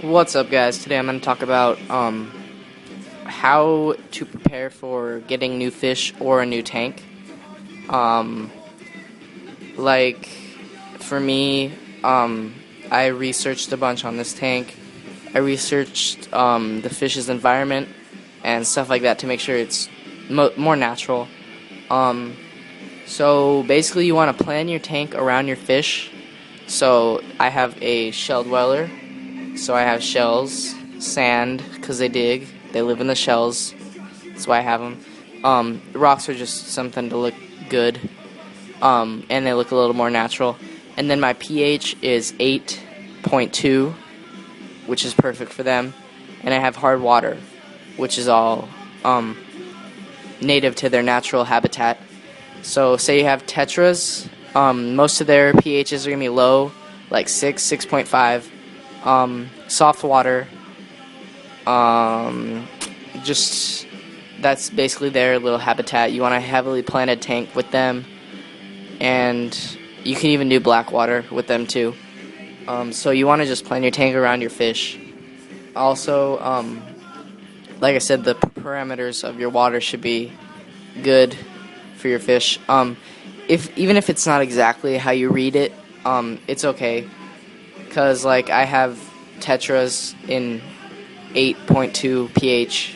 What's up, guys? Today I'm going to talk about how to prepare for getting new fish or a new tank. Um, like, for me, I researched a bunch on this tank. I researched the fish's environment and stuff like that to make sure it's more natural. Um, so basically, you want to plan your tank around your fish. So I have a shell dweller. So I have shells, sand, because they dig. They live in the shells. That's why I have them. Rocks are just something to look good, and they look a little more natural. And then my pH is 8.2, which is perfect for them. And I have hard water, which is all native to their natural habitat. So say you have tetras, most of their pHs are going to be low, like 6, 6.5. Soft water, just that's basically their little habitat. You want a heavily planted tank with them, and you can even do black water with them too. So you want to just plan your tank around your fish. Also, like I said, the parameters of your water should be good for your fish. Even if it's not exactly how you read it, it's okay. Because, like, I have tetras in 8.2 pH,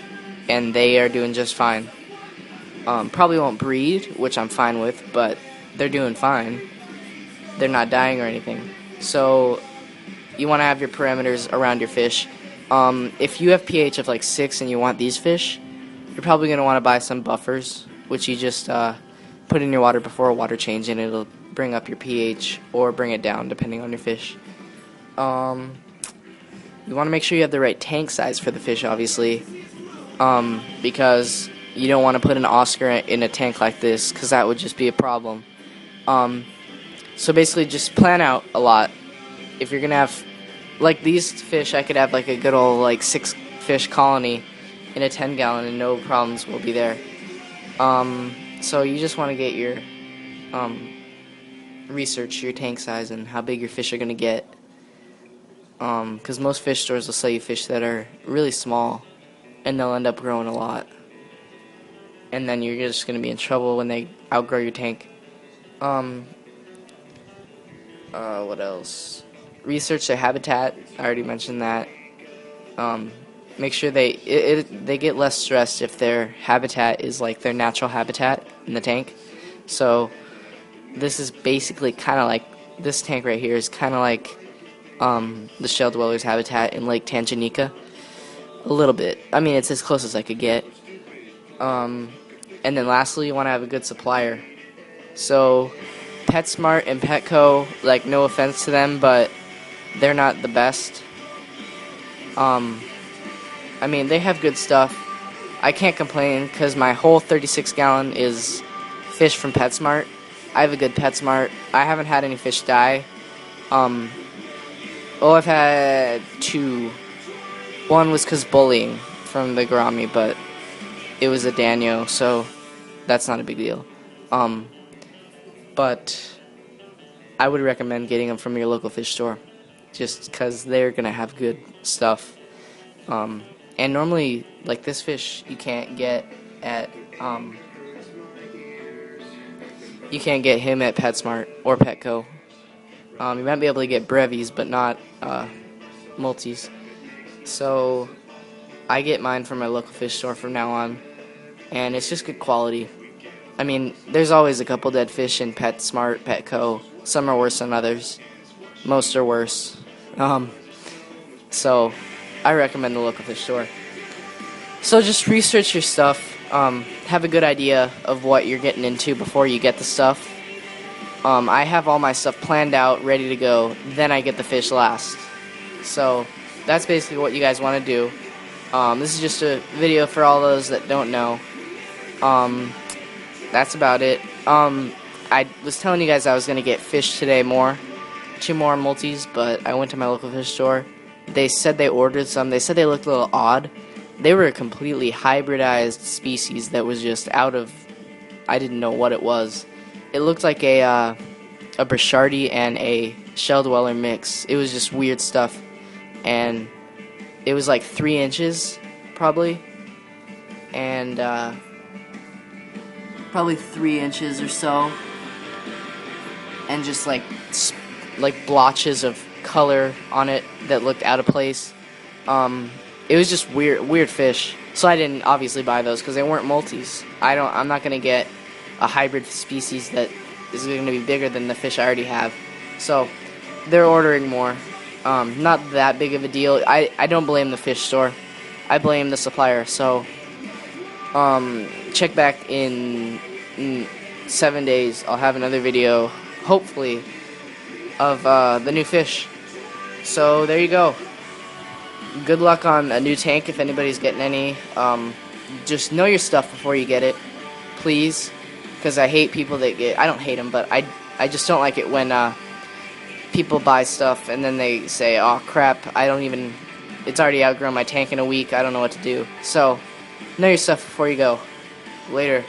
and they are doing just fine. Probably won't breed, which I'm fine with, but they're doing fine. They're not dying or anything. So, you want to have your parameters around your fish. If you have pH of, like, 6 and you want these fish, you're probably going to want to buy some buffers, which you just put in your water before a water change, and it'll bring up your pH or bring it down, depending on your fish. You want to make sure you have the right tank size for the fish, obviously, because you don't want to put an Oscar in a tank like this, because that would just be a problem. So basically, just plan out a lot. If you're gonna have, like, these fish, I could have like a good old, like, 6-fish colony in a 10-gallon, and no problems will be there. So you just want to get your research your tank size and how big your fish are gonna get. Because most fish stores will sell you fish that are really small, and they'll end up growing a lot. And then you're just going to be in trouble when they outgrow your tank. What else? Research their habitat. I already mentioned that. Make sure they get less stressed if their habitat is like their natural habitat in the tank. So this is basically kind of like, this tank right here is kind of like the shell dweller's habitat in Lake Tanganyika. A little bit. I mean, it's as close as I could get. And then lastly, you want to have a good supplier. So PetSmart and Petco, like, no offense to them, but they're not the best. I mean, they have good stuff. I can't complain because my whole 36-gallon is fish from PetSmart. I have a good PetSmart. I haven't had any fish die. Well, I've had 2. One was because bullying from the gourami, but it was a Danio, so that's not a big deal. But I would recommend getting them from your local fish store, just because they're going to have good stuff. And normally, like, this fish, you can't get at, you can't get him at PetSmart or Petco. You might be able to get brevies, but not multis. So I get mine from my local fish store from now on, and it's just good quality. I mean, there's always a couple dead fish in PetSmart, Petco. Some are worse than others. Most are worse. So I recommend the local fish store. So just research your stuff. Have a good idea of what you're getting into before you get the stuff. I have all my stuff planned out, ready to go, then I get the fish last. So that's basically what you guys want to do. This is just a video for all those that don't know. That's about it. I was telling you guys I was going to get fish today, 2 more multis, but I went to my local fish store. They said they ordered some. They said they looked a little odd. They were a completely hybridized species that was just out of, I didn't know what it was. It looked like a Brichardi and a shell dweller mix. It was just weird stuff, and it was like 3 inches, probably, and probably 3 inches or so, and just like blotches of color on it that looked out of place. It was just weird fish. So I didn't obviously buy those because they weren't multis. I'm not gonna get a hybrid species that is gonna be bigger than the fish I already have. So they're ordering more. Not that big of a deal. I don't blame the fish store. I blame the supplier. So check back in 7 days. I'll have another video, hopefully, of the new fish. So there you go. Good luck on a new tank if anybody's getting any. Just know your stuff before you get it, please, because I hate people that get. I don't hate them, but I just don't like it when people buy stuff and then they say, "Oh crap, it's already outgrown my tank in a week. I don't know what to do." So know your stuff before you go. Later.